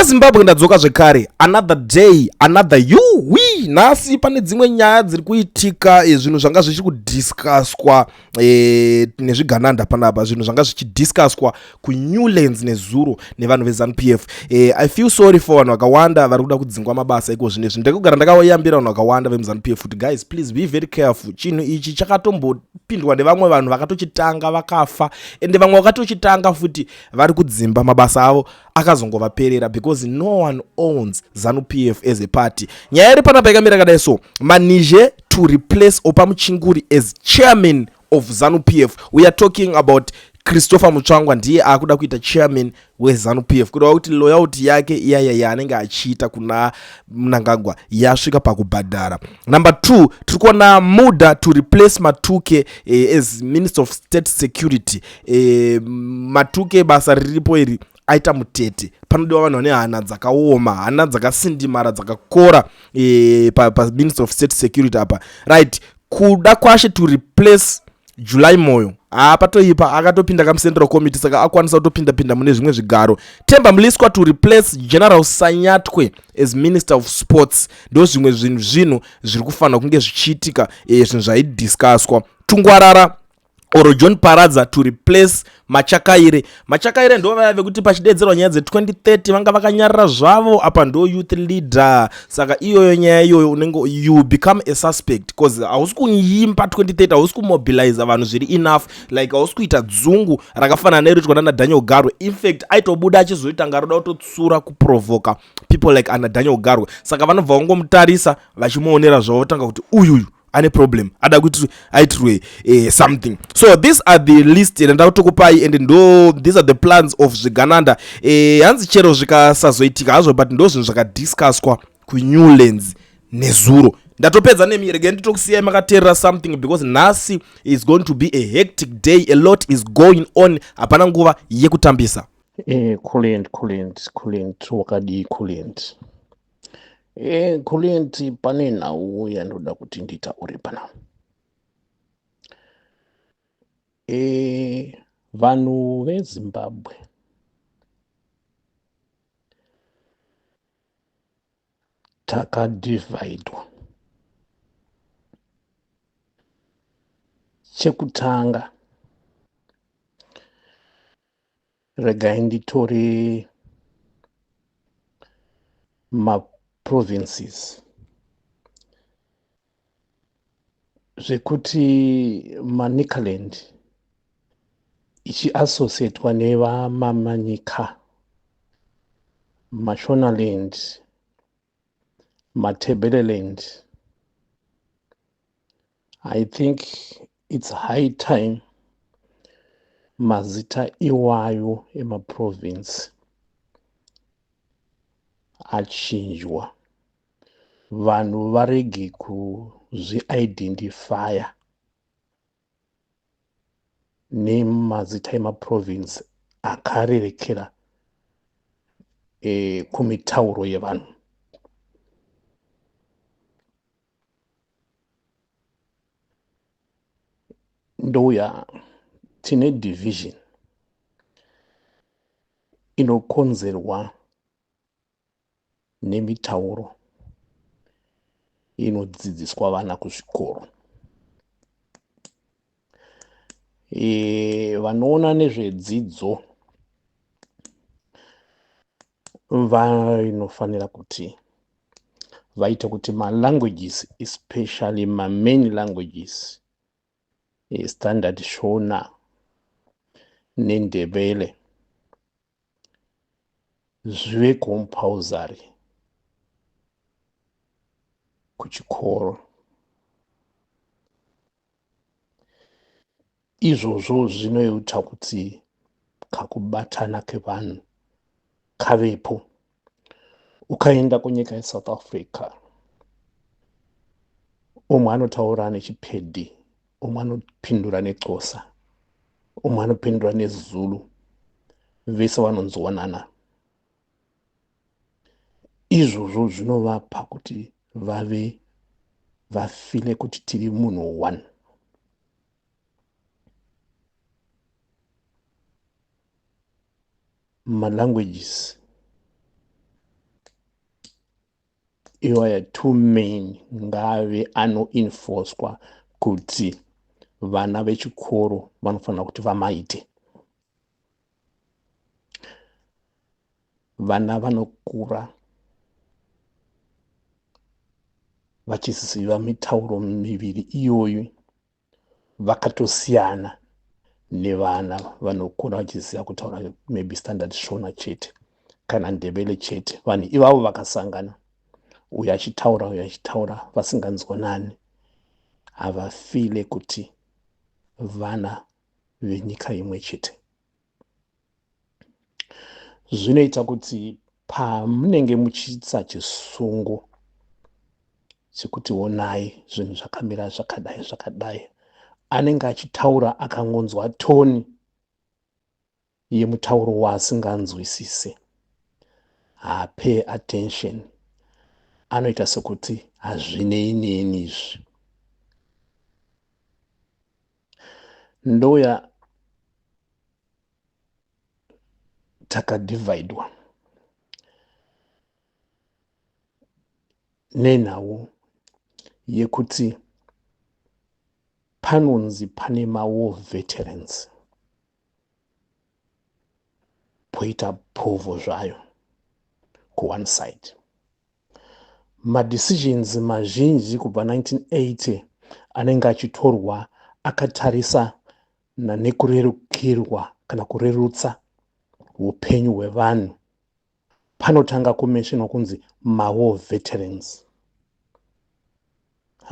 vazimbabwe ndadzoka zvekare, another day another we nhasi pane dzimwe nyaya dziri kuitika, zvinhu zvanga zvichiri kudhiskaswa nezvigananda panapa, zvinhu zvanga zvichidhiskaswa kunewlands nezuro nevanhu veZANU-PF. I feel sorry for vanhu vakawanda vari kuda kudzingwa mabasa iko zvinezvi. Ndakugara ndakayambira vanhu vakawanda vemuZANU-PF kuti guys please be very careful, chinhu ichi chakatombopindwa nevamwe vanhu vakatochitanga vakafa, ende vamwe vakatochitanga futi vari kudzimba mabasa avo akazongovaperera, because no one owns ZANU-PF as a party. Nyaya iri panapa yakamira kadai so: Manije to replace Opa Muchinguri as chairman of ZANU-PF. We are talking about Christopher Mutsvangwa, ndiye akuda kuita chairman weZANU-PF, kureva kuti loyalty yake iya anenge achiita kuna Mnangagwa yasvika pakubhadhara. Number 2, tiri kuona Muda to replace Matuke as Minister of State Security. Matuke basa riripo iri aita mutete, panodiwa vanhu vane hana dzakaoma, hana dzakasindimara dzakakora pa Minister of State Security apa, right? Kuda kwashe to replace July Moyo patoipa akatopinda kamucentral committee, saka akwanisa kutopinda mune zvimwe zvigaro. Temba Mliswa to replace General Sanyatwe as Minister of Sports. Ndo zvimwe zvinhu zviri kufanira kunge zvichiitika, zvinhu zvaidhiskaswa. Tungwarara oro John Paradza to replace Machakaire ndo vaya vekuti pachidedzerwa nyaya dze2030 vanga vakanyarara zvavo, apa ndo youth leader, saka iyoyo nyaya iyoyo unenge you become a suspect, because hausi kunyimba 2030, hausi kumobilize vanhu zviri enough, like hausi kuita dzungu rakafanana neritwa nana Daniel Garwe. In fact aitobuda achizoita ngaroda kutotsura kuprovoka people like ana Daniel Garwe, saka vanobva vangomutarisa vachimuonera zvavo tanga kuti uyu ane problem ada kuti aitirwe something. So these are the list ndatokupai, and ndo these are the plans of zvigananda. Hanzi chero zvikasazoitika hazvo, but ndo zvinhu zvakadhiskaswa kunewlands nezuro. Ndatopedza nemi rege nditokusiyai makateerera something, because nhasi is going to be a hectic day, a lot is going on, hapana nguva yekutambisa. Kulent wakadi Kulent. Kulent pane nhau yandoda kuti nditaure pana. Vanhu veZimbabwe takadivhaidwa. Chekutanga, regai nditore provinces zvekuti Manicaland ichiassociatwa nevamamanyika, Mashonaland, Matabeleland. I think it's high time mazita iwayo emaprovince achinjwa, vanhu varege kuzviidentifya nemazita emaprovince akarerekera kumitauro yevanhu. Ndouya tine division inokonzerwa nemitauro inodzidziswa vana kuzvikoro. Vanoona nezvedzidzo vanofanira kuti vaite kuti malanguages, especially main languages, standard Shona neNdebele, zvive compulsory kuchikoro. Izvozvo zvinoita kuti kakubatana kevanhu kavepo. Ukaenda kunyika yeSouth Africa, umwe anotaura nechiPedi, umwe anopindura neXhosa, umwe anopindura neZulu, vese vanonzwanana. Izvozvo zvinovapa kuti vafile kuti tiri munhu one. Malanguages iwaya two main ngave anoenforcwa kuti vana vechikoro vanofanira kuti vamaite. Vana vanokura vachiziva mitauro miviri iyoyu vakatosiyana nevana vanokura vachiziva kutaura maybe standard Shona chete kana Ndebele chete. Vanhu ivavo vakasangana, uyu achitaura vasinganzwanani, havafile kuti vana venyika imwe chete. Zvinoita kuti pamunenge muchiitsa chisungo chekuti onai zvinhu zvakamira zvakadai, anenge achitaura akangonzwa toni yemutauro waasinganzwisise, pay attention, anoita sekuti hazvinei neni izvi. Ndoya takadivhaidwa nenhau yekuti panonzi pane mawar veterans, poita povo zvayo ku one side. Madecisions mazhinji kubva 1980 anenge achitorwa akatarisa nekurerukirwa kana kurerutsa upenyu hwevanhu. Panotanga kumenshonwa kunzi mawar veterans.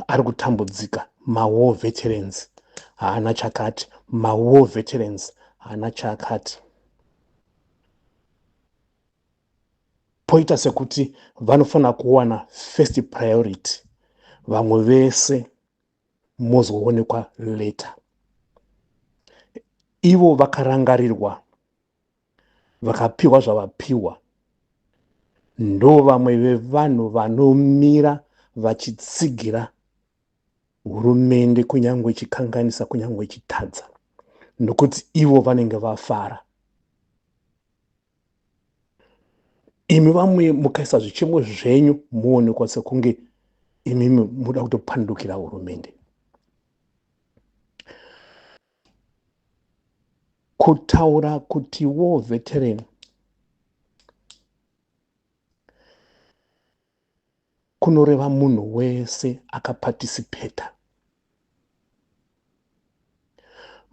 Ari kutambudzika, mawar veterans haana chakati, mawar veterans haana chakati. Poita sekuti vanofanira kuwana first priority, vamwe vese mozoonekwa later. Ivo vakarangarirwa, vakapiwa zvavapiwa, ndo vamwe vevanhu vanomira vachitsigira hurumende kunyange ichikanganisa, kunyange ichitadza, nokuti ivo vanenge vafara. Imi vamwe mukaisa zvichemo zvenyu muonekwa sekunge imimi muda kutopandukira hurumende. Kutaura kuti war veteran kunoreva munhu wese akapatisipeta.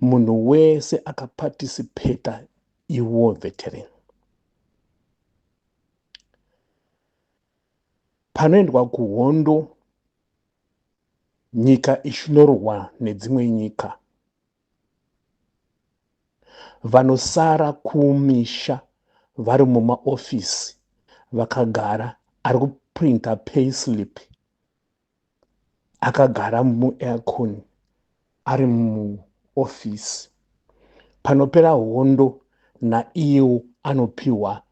Munhu wese akapatisipeta iwar veteran. Panoendwa kuhondo, nyika ichinorwa nedzimwe nyika, vanosara kumisha vari mumaofisi vakagara, ari kuprinta payslip akagara muaircon ari muofisi. Panopera hondo, naiye anopiwa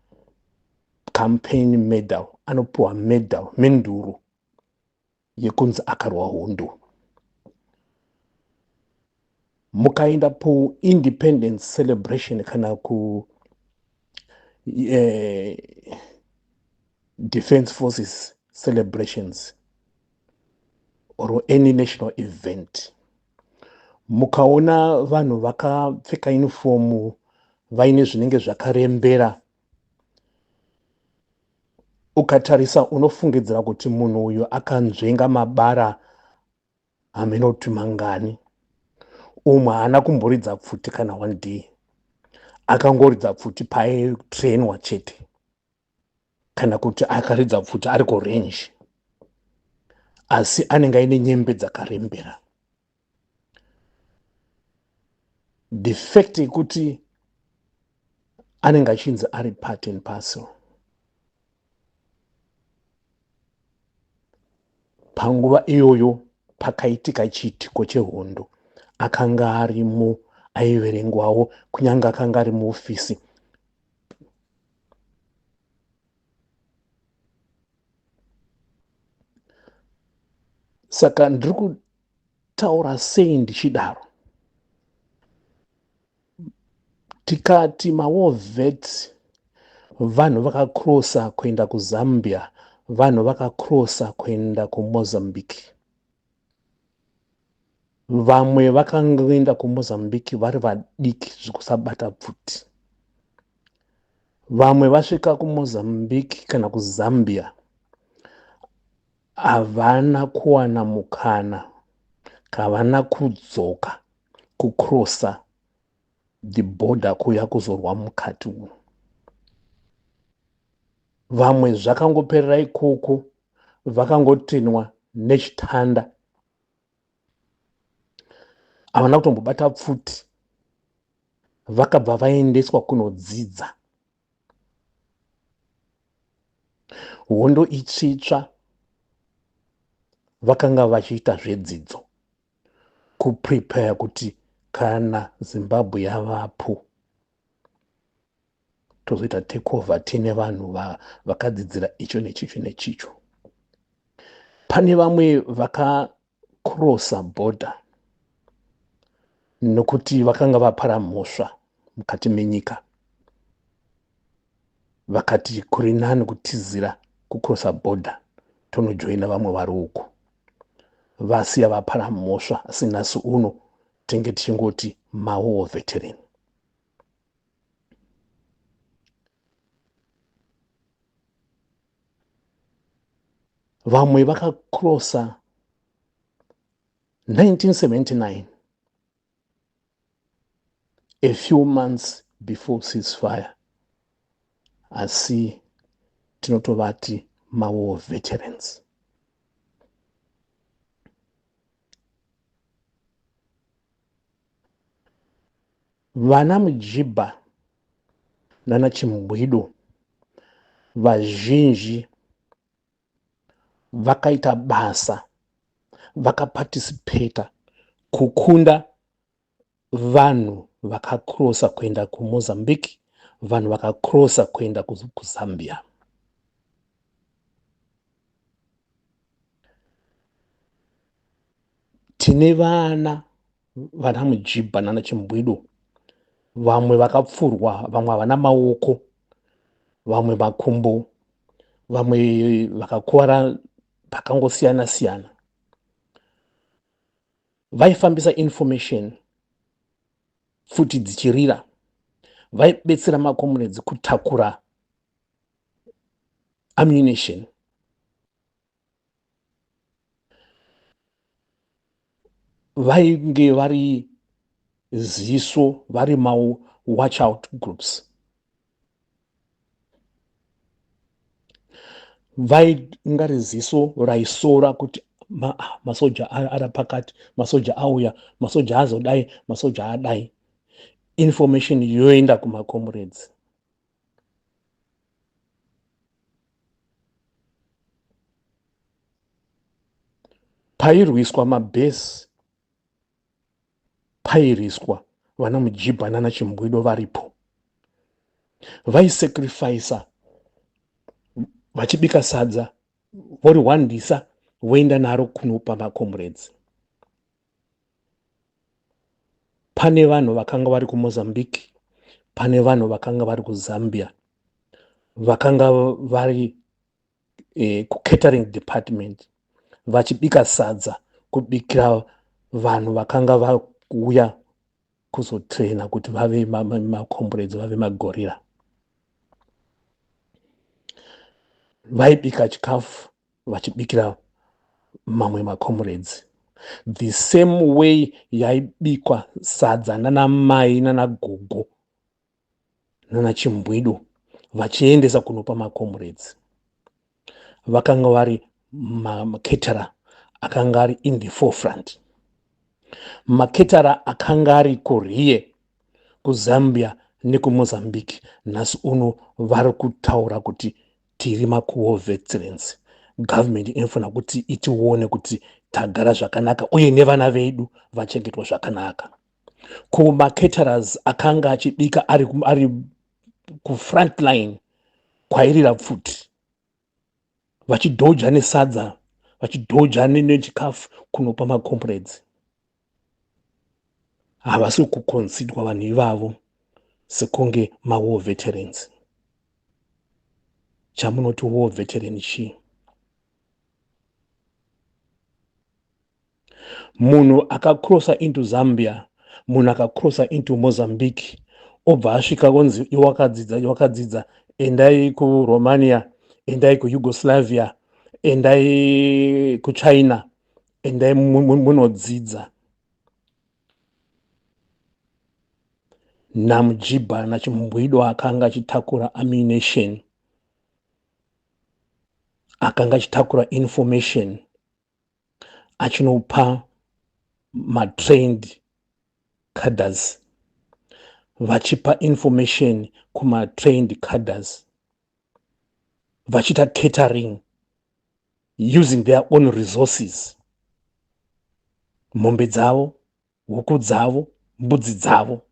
campaign medal, anopiwa medal, menduru yekunzi akarwa hondo. Mukaenda independence celebration kana ku defense forces celebrations or any national event, mukaona vanhu vakapfeka uniform vaine zvinenge zvakarembera, ukatarisa unofungidzira kuti munhu uyu akanzvenga mabara haminoti mangani. Umwe haana kumboridza pfuti kana one day, akangoridza pfuti paaitrainwa chete, kana kuti akaridza pfuti ari kurenji, asi anenge aine nyembe dzakarembera. The fact yekuti anenge achinzi ari part and parcel. Panguva iyoyo pakaitika chiitiko chehondo, akanga arimo, aiverengwawo, kunyange akanga ari muofisi. Saka ndiri kutaura sei ndichidaro? Tikati mawar vets vanhu vakakrosa kuenda kuZambia, vanhu vakakrosa kuenda kuMozambique. Vamwe vakangoenda kuMozambique vari vadiki zvekusabata pfuti. Vamwe vasvika kuMozambique kana kuZambia havana kuwana mukana, havana kudzoka kukrosa the border kuya kuzorwa mukati umu. Vamwe zvakangoperera ikoko, vakangotenwa nechitanda, havana kutombobata pfuti, vakabva vaendeswa kunodzidza. Hondo itsvitsva vakanga vachiita zvedzidzo kuprepare kuti kana Zimbabwe yavapo tozoita takeover tine vanhu vakadzidzira icho nechicho nechicho. Pane vamwe vakakrosa border nokuti vakanga vapara mhosva mukati menyika, vakati kuri nani kutizira kukrosa border tonojoina vamwe vari uko, vasiya vapara mhosva. Asi nhasi uno tenge tichingoti mawar veteran. Vamwe vakakrosa 1979, a few months before ceasefire, asi tinotovati mawar veterans. Vana Mujibha nana Chimbwido vazhinji vakaita basa, vakaparticipata kukunda vanhu vakakrosa kuenda kuMozambique, vanhu vakakrosa kuenda kuZambia. Tine vana Mujibha nana Chimbwido, vamwe vakapfurwa, vamwe havana maoko, vamwe makumbo, vamwe vakakuwara pakangosiyana siyana. Vaifambisa information futi dzichirira, vaibetsera makomrades kutakura ammunition. Vainge vari ziso, vari watch out groups. Vainga riziso raisora kuti masoja ari pakati, masoja auya, masoja azodai, masoja adai. Information yoenda kumakomrades. Pairwiswa mabhesi, pairiswa vana Mujibha nana Chimbwido varipo. Vaisacrifice, vachibika sadza, vorihwandisa, voenda naro kunopa makomrades. Pane vanhu vakanga vari kuMozambique, pane vanhu vakanga vari kuZambia, vakanga vari catering department, vachibika sadza kubikira vanhu vakanga vauya kuzotraina kuti vave makomrades, vave magorira. Vaibika chikafu vachibikira mamwe makomrades. The same way yaibikwa sadza nana mai nana gogo nana Chimbwido vachiendesa kunopa makomrades. Vakanga vari maketera akanga ari in the forefront. Maketera akanga ari kuRie, kuZambia nekuMozambique, nhasi uno vari kutaura kuti tiri makuwar veterans. Government inofana kuti itione kuti tagara zvakanaka uye nevana vedu vachengetwa zvakanaka. Kumacaterers akanga achibika ari kufrontline kwairira pfuti, vachidhoja nesadza, vachidhoja nechikafu kunopa makomrades. Havasi kuconsidwa vanhu ivavo sekunge mawar veterans. Chamunoti war veteran chii? munhu akakrosa into Zambia, munhu akakrosa into Mozambique, obva asvika kunzi wakadzidza, endai kuRomania, endai kuYugoslavia, endai kuChina, endai munodzidza. Namujibha naChimbwido akanga achitakura ammunition, akanga achitakura information, achinopa matrained cadres, vachipa information kuma-trained cadres, vachita catering using their own resources, mombe dzavo, huku dzavo, mbudzi dzavo,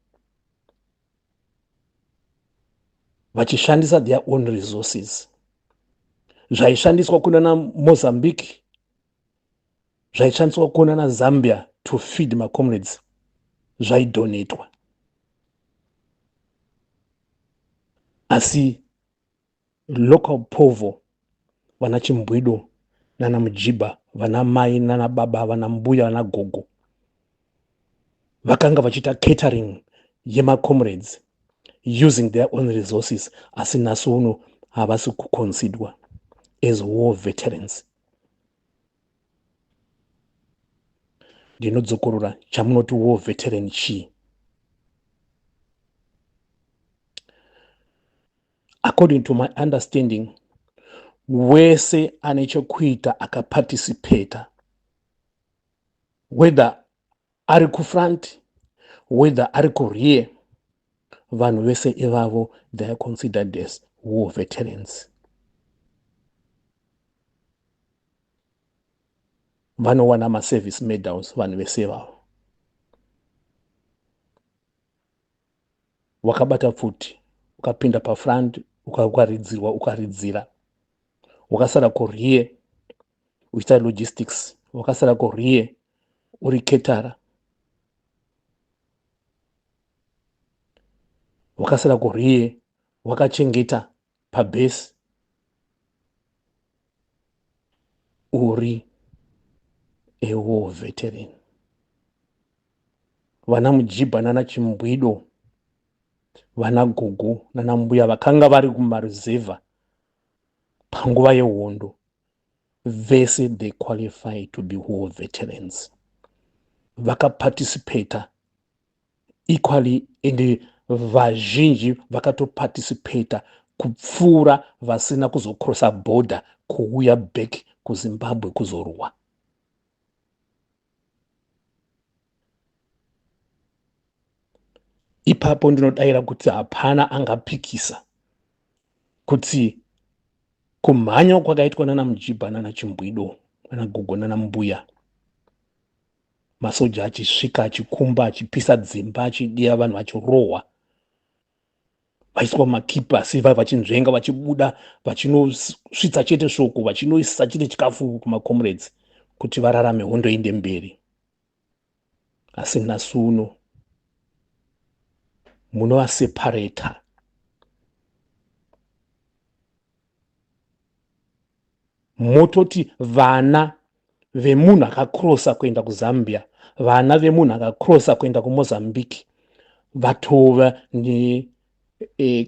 vachishandisa their own resources. Zvaishandiswa kuna Mozambique, zvaishandiswa kuna Zambia to feed my comrades, zvaidonetwa. Asi local povo, vana Chimbwido nana Mujibha, vana mai nana baba, vana mbuya vana gogo, vakanga vachita catering yema comrades using their own resources, asi nhasi uno havasi kuconsiderwa as war veterans. Ndinodzokorora chamunoti war veteran chii. According to my understanding, wese ane chekuita akaparticipata, whether ari kufront, whether ari kurear, vanhu vese ivavo they are considered as war veterans. Vanowana ma-service medals vanhu vese ivavo. Wakabata futi, ukapinda pafront, ukaridzira, wakasara kurear uchiita logistics, wakasara kurear uri ketara, wakasara kurear wakachengeta pabase, uri a war veteran. Vana Mujibha nana Chimbwido, vana gogo nana mbuya vakanga vari kumaruzevha panguva yehondo, vese they qualify to be war veterans. Vakaparticipata equally, and vazhinji vakatoparticipata kupfuura vasina kuzocrossa border kuuya back kuZimbabwe kuzorwa. Ipapo ndinodayira kuti hapana angapikisa kuti kumhanya kwakaitwa nana Mujibha nana Chimbwido nana gogo nana mbuya, masoja achisvika achikumba achipisa dzimba achidiya vanhu vachirohwa, vaiswa makipa asi vachinzvenga vachibuda vachinosvitsa chete shoko vachinoisa chete chikafu kumacomrades kuti vararame hondo inde mberi. Asi nhasi uno munovaseparata. Mototi vana vemunhu akakrosa kuenda kuZambia, vana vemunhu akakrosa kuenda kuMozambique vatova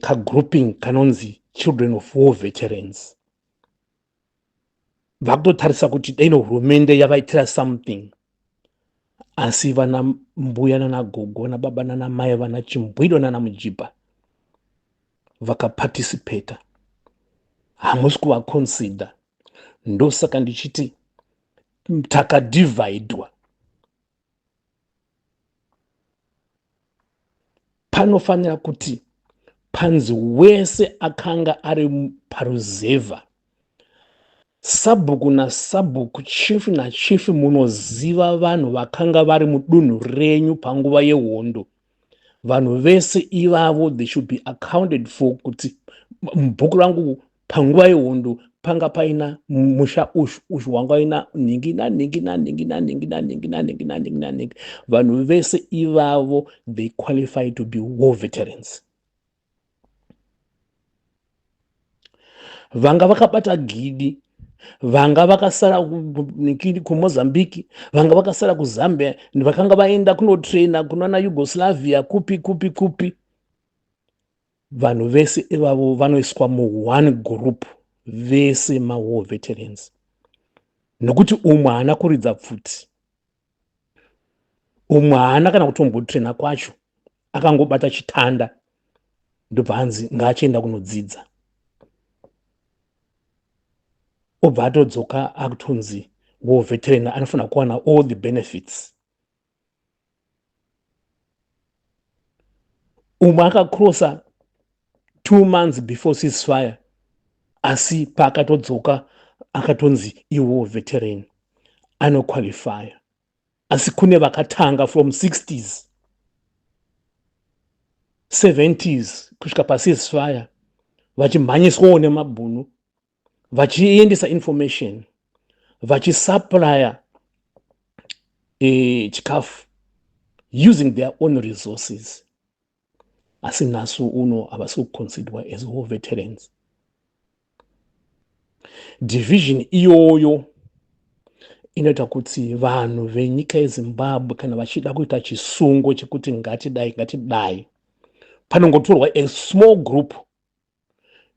kagrouping kanonzi children of war veterans. Vakutotarisa kuti dai hurumende yavaitira something, asi vana mbuya nana gogo vana baba nana mai vana Chimbwido nana Mujibha vakaparticipata, hamusi kuvaconsider. Ndosaka ndichiti takadivhaidwa. Panofanira kuti panzi wese akanga ari paruzevha, sabhuku nasabhuku, chifu nachifu, munoziva vanhu vakanga vari mudunhu renyu panguva yehondo. Vanhu vese ivavo they should be accounted for, kuti mubhuku rangu panguva yehondo panga paina musha ushu wanga waina ningi. Vanhu vese ivavo they qualify to be war veterans. Vanga vakabata gidi vanga vakasara kumozambique, vanga vakasara kuzambia, vakanga vaenda kunotraina kunana yugoslavia, kupi. Vanhu vese ivavo vanoiswa mu1 group, vese mawar veterans, nokuti umwe haana kuridza pfuti, umwe haana kana kutombotraina kwacho, akangobata chitanda ndobva anzi ngaachienda kunodzidza, obva atodzoka akutonzi war veteran anofanira kuwana all the benefits. Umwe akakrosa 2 months before ceasefire, asi paakatodzoka akatonzi iwar veteran anoqualifya. Asi kune vakatanga from 60s 70s kusvika paceasefire vachimhanyiswawo nemabhunu, vachiendesa information, vachisupplya chikafu using their own resources. Asi nhasi uno havasi kuconsiderwa as war veterans. Division iyoyo inoita kuti vanhu venyika yezimbabwe kana vachida kuita chisungo chekuti ngatidai, panongotorwa a small group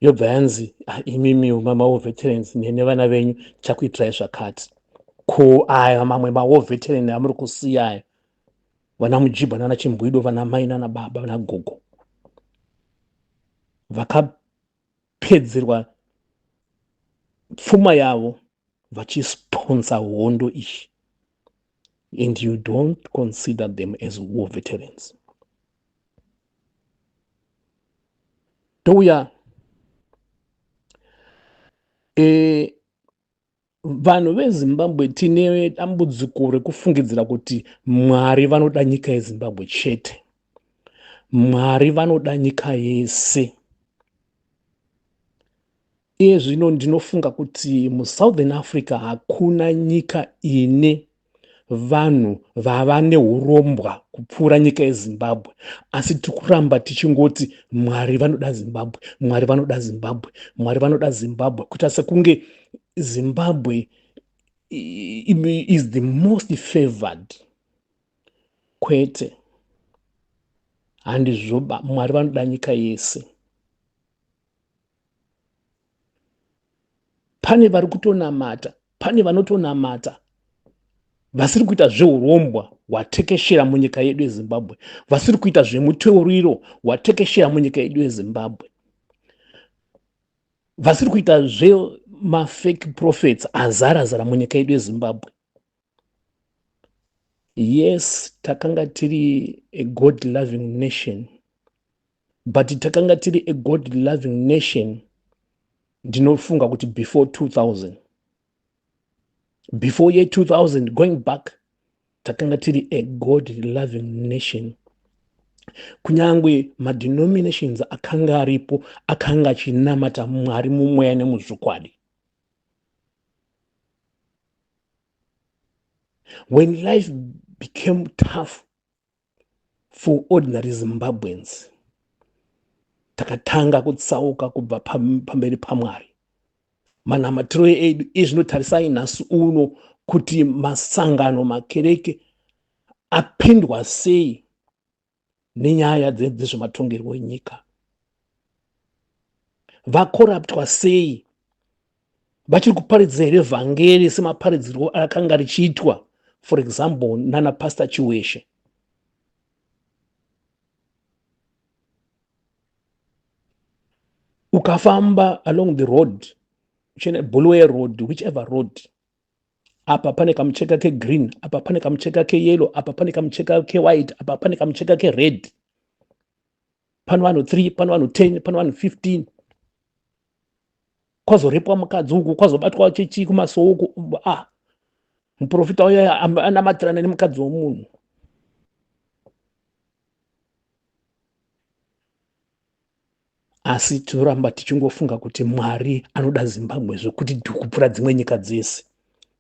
yobva yanzi imimi mawar veterans nene vana venyu chakuitirai zvakati. Ko aya mamwe mawar veteran amuri kusiya aya, vana mujibha nana chimbwido, vana mai nana baba, vana gogo, vakapedzerwa pfuma yavo vachisponsa hondo iyi, and you don't consider them as war veterans. Touya vanhu vezimbabwe tine dambudziko rekufungidzira kuti Mwari vanoda nyika yezimbabwe chete. Mwari vanoda nyika yese. Iye zvino ndinofunga kuti muSouthern Africa hakuna nyika ine vanhu vava neurombwa kupfuura nyika yezimbabwe, asi tikuramba tichingoti Mwari vanoda Zimbabwe, Mwari vanoda Zimbabwe, Mwari vanoda Zimbabwe, kuita sekunge Zimbabwe is the most favored. Kwete, handizvoba. Mwari vanoda nyika yese. Pane vari kutonamata, pane vanotonamata vasiri kuita zveurombwa hwatekeshera munyika yedu yezimbabwe, vasiri kuita zvemuteuriro hwatekeshera munyika yedu yezimbabwe, vasiri kuita zvemafake prophets azara munyika yedu yezimbabwe. Yes, takanga tiri a god loving nation, but takanga tiri a god loving nation ndinofunga kuti before 2000, before year 2000, going back, takanga tiri a god loving nation. Kunyangwe madenominations akanga aripo akanga achinamata Mwari mumweya nemuzvokwadi. When life became tough for ordinary Zimbabweans, takatanga kutsauka kubva pamberi paMwari. Manamatiro edu ezvinotarisai nhasi uno kuti masangano makereke apindwa sei nenyaya dzezvematongerwo enyika, vakoraptwa sei, vachiri kuparidza here vhangeri semaparidzirwo akanga richiitwa, for example, nana Pastor Chiweshe. Ukafamba along the road, Bulawayo road, whichever road, apa pane kamucheka ke green, apa pane kamucheka ke yellow, apa pane kamucheka ke white, apa pane kamucheka ke red, pano vanhu 3, pano vanhu 10, pano vanhu 15, kwazorepwa mukadzi uku, kwazobatwa chechi kumaso uku, muprofita uyo anamatirana nemukadzi womunhu. Asi tinoramba tichingofunga kuti Mwari anoda Zimbabwe zvokuti kupfuura dzimwe nyika dzese.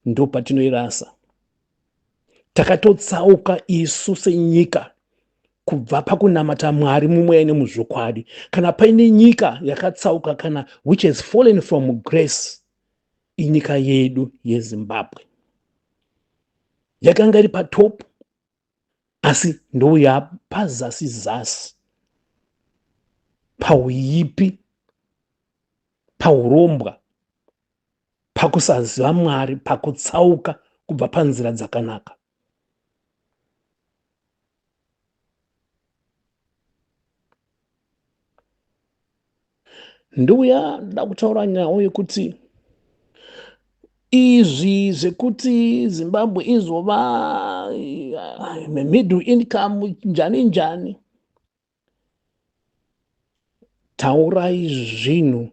Ndo patinoirasa. Takatotsauka isu senyika kubva pakunamata Mwari mumweya nemuzvokwadi. Kana paine nyika yakatsauka kana which has fallen from grace, inyika yedu yeZimbabwe yakanga iri patop, asi ndoyapazasi zasi pauipi, paurombwa, pakusaziva Mwari, pakutsauka kubva panzira dzakanaka. Ndouya nda kutaura nyaya yekuti izvi zvekuti Zimbabwe izova middle income njani njani, taurai zvinhu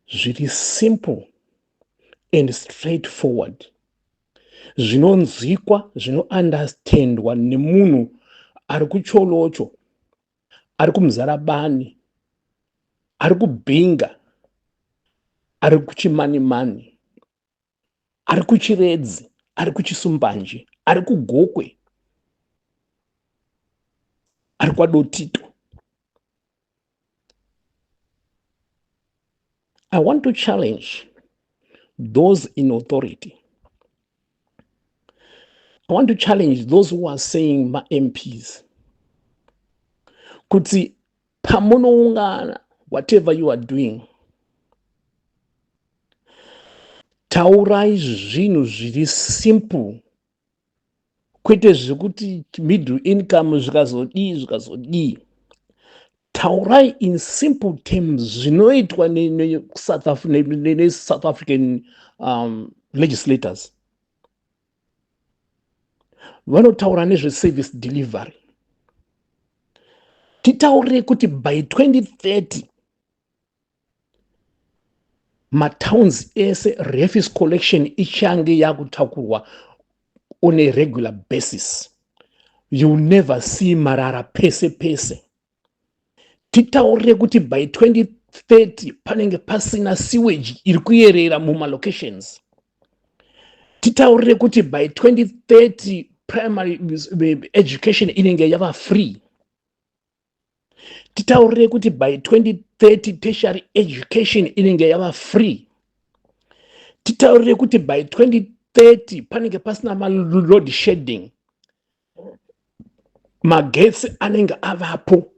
zviri simple and straightforward, zvinonzwikwa, zvinounderstandwa nemunhu ari kucholocho, ari kumuzarabani, ari kubhinga, ari kuchimanimani, ari kuchiredzi, ari kuchisumbanje, ari kugokwe, ari kwadotito. I want to challenge those in authority. I want to challenge those who are saying ma MPs kuti pamunoungana, whatever you are doing, taurai zvinhu zviri simple, kwete zvekuti middle income zvikazodii. Taurai in simple terms zvinoitwa South African legislators. Vanotaura nezve service delivery. Titaure kuti by 2030 matowns ese refuse collection ichange yakutakurwa on a regular basis. You never see marara pese pese. Titaure kuti by 2030 panenge pasina sewage iri kuyerera muma locations. Titaure kuti by 2030 primary education inenge yava free. Titaure kuti by 2030 tertiary education inenge yava free. Titaure kuti by 2030 panenge pasina load shedding, magetsi anenge avapo.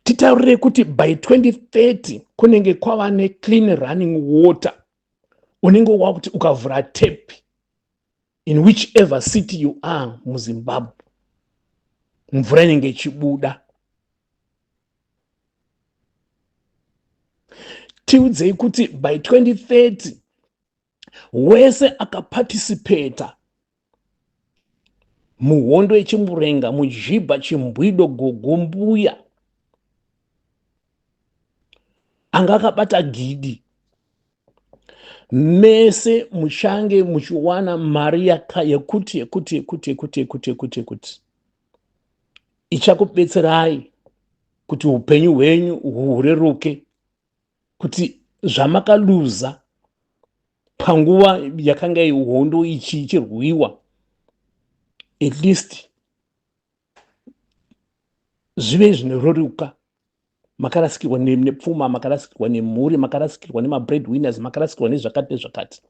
Titaure kuti by 2030 kunenge kwava ne clean running water, unenge wakuti ukavhura tap in whichever city you are muZimbabwe, mvura inenge ichibuda. Tiudzei kuti by 2030 wese akaparticipata muhondo yechimurenga, mujibha, chimbwido, gogombuya, anga akabata gidi, mese muchange muchiwana mari yekuti ichakubetserai kuti upenyu hwenyu hureruke, kuti zvamakaluza panguva yakanga hondo ichirwiwa at least zvive zvinoreruka. Makarasikirwa nepfuma, makarasikirwa nemhuri, makarasikirwa nemabreadwinners, makarasikirwa nezvakati nezvakati.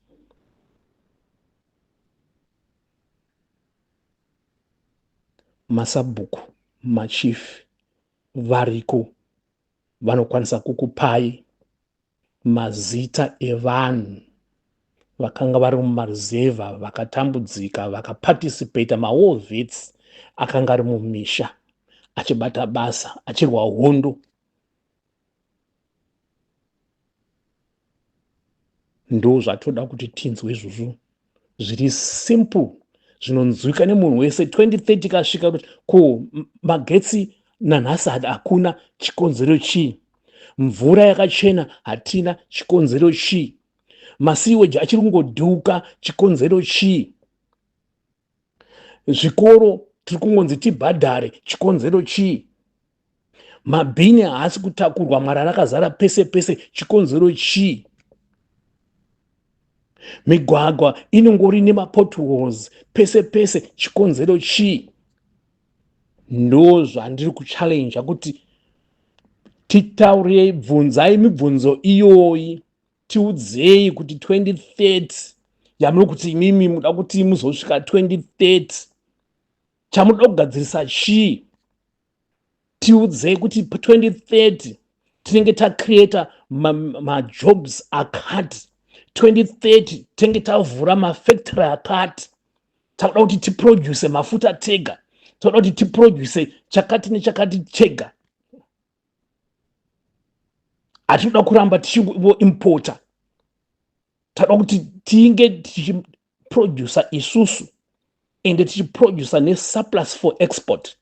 Masabhuku, machief variko vanokwanisa kukupai mazita evanhu vakanga vari mumaruzevha, vakatambudzika, vakaparticipata mawall vets akanga ari mumisha achibata basa, achirwa hondo. Ndo zvatoda kuti tinzwe izvozvo zviri simple, zvinonzwika nemunhu wese. 2030 kasvika kuti ko magetsi nanhasi hakuna, chikonzero chii? Mvura yakachena hatina, chikonzero chii? Masiweji achiri kungodhuka, chikonzero chii? Zvikoro tiri kungonzi tibhadhare, chikonzero chii? Mabhini haasi kutakurwa, marara akazara pese pese, chikonzero chii? Migwagwa inongori nemapotholes pese pese, chikonzero chii? Ndo zvandiri kuchallenge kuti titaurei, bvunzai mibvunzo iyoyi tiudzei kuti 2030 yamuno kuti imimi muda kuti muzosvika 2030 chamunoda kugadzirisa chii. Tiudzei kuti 2030 tinenge tacreata majobs akati. 2030 tinenge tavhura mafactory akati. Takuda kuti tiproduce mafuta tega. Takuda kuti tiproduce chakati nechakati chega. Hatinoda kuramba tichingoimporta. Takuda kuti tinge tichiproducer isusu ende tichiproducer nesurplus for export.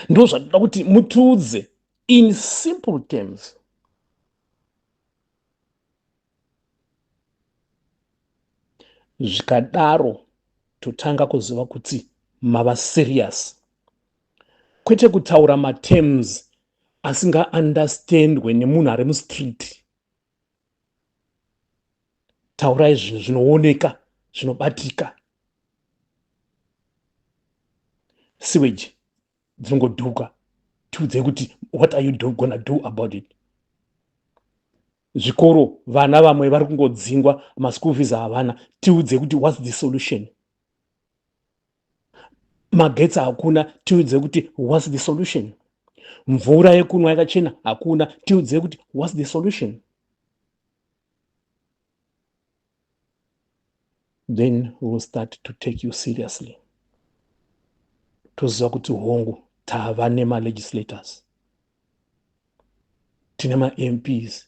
Ndo zvatoda kuti mutiudze in simple terms. Zvikadaro totanga kuziva kuti mava serious. Kwete kutaura materms asinga understandwe nemunhu ari mustreet. Taurai zvinhu zvinooneka, zvinobatika. Sewage dzinongodhuka. Tiudzei kuti what are you gonna do about it? Zvikoro vana vamwe vari kungodzingwa, maschool fees havana. Tiudzei kuti what's the solution? Magetsi hakuna. Tiudzei kuti what's the solution? Mvura yekunwa yakachena hakuna. Tiudzei kuti what's the solution? Then we will start to take you seriously. Toziva kuti hongu tava nema legislators, tine ma MPs,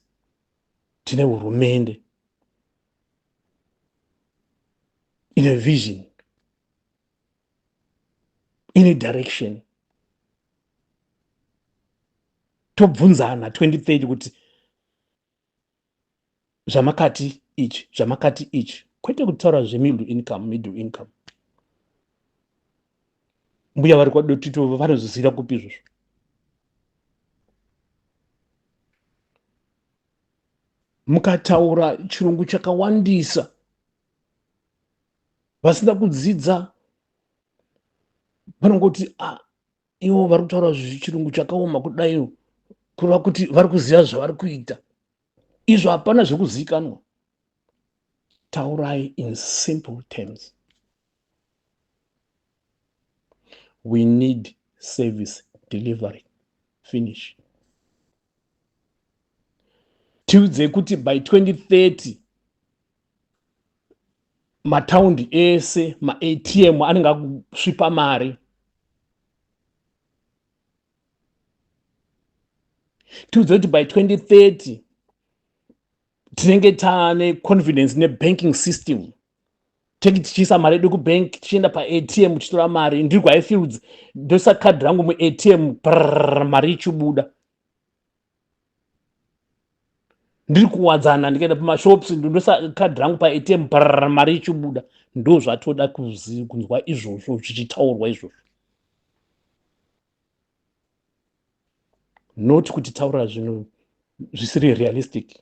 tine hurumende ine vision, ine direction. Tobvunzana 2030 kuti zvamakati ichi, zvamakati ichi. Kwete kutaura middle income. Mbuya vari kwadotito vanozviziva kupi izvozvo. Mukataura chirungu chakawandisa, vasina kudzidza vanongoti ivo vari kutaura chirungu chakaoma kudai kureva kuti vari kuziva zvavari kuita. Izvo hapana zvekuzivikanwa. Taurai in simple terms. We need service delivery. Finish. Tiudzei kuti by 2030 mataundi ese, ma-ATM anenge akusvipa mari. Tiudzei kuti by 2030 tinenge taane confidence nebanking system. Tichiisa mari yedu kubank, tichienda pa-ATM tichitora mari. Ndiri kwaIfields ndoisa khadhi rangu mu-ATM, mari ichibuda. Ndiri kuwadzana ndikaenda pamashops ndoisa khadhi rangu pa-ATM, mari ichibuda. Ndo zvatoda kunzwa izvozvo zvichitaurwa izvozvo. Not kuti taura zvinhu zvisiri realistic.